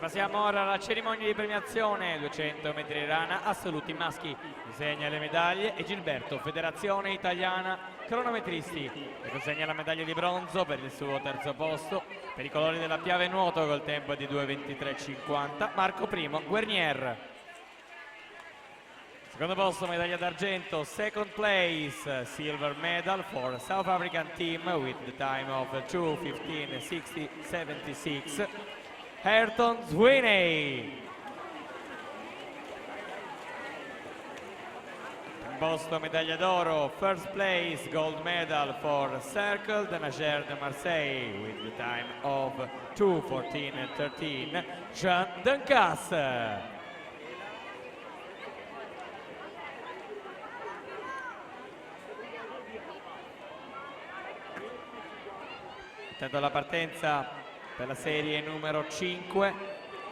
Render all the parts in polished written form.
Passiamo ora alla cerimonia di premiazione, 200 metri rana, assoluti maschi, consegna le medaglie e Gilberto, Federazione Italiana Cronometristi, che consegna la medaglia di bronzo per il suo terzo posto, per i colori della Piave Nuoto col tempo di 2:23:50, Marco Primo Guernier. Secondo posto medaglia d'argento, second place, silver medal for South African team with the time of 2:15:76. Ayrton Sweeney. Posto medaglia d'oro, first place gold medal for Cercle de Nager de Marseille with the time of 2:14:13, Jean Duncas. Attento alla partenza per la serie numero 5,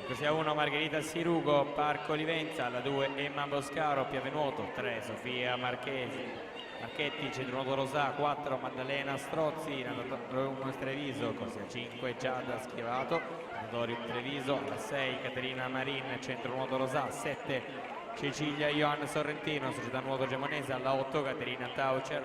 così a 1 Margherita Sirugo, Parco Livenza, alla 2 Emma Boscaro, Piave Nuoto, 3 Sofia Marchetti, Centro Rosà, 4 Maddalena Strozzi, Natatorium Treviso, corsia 5 Giada Schiavato, Natatorium Treviso, alla 6 Caterina Marin, Centro Nuoto Rosà, 7 Cecilia Ioann Sorrentino, Società Nuoto Gemonese, alla 8 Caterina Taucer.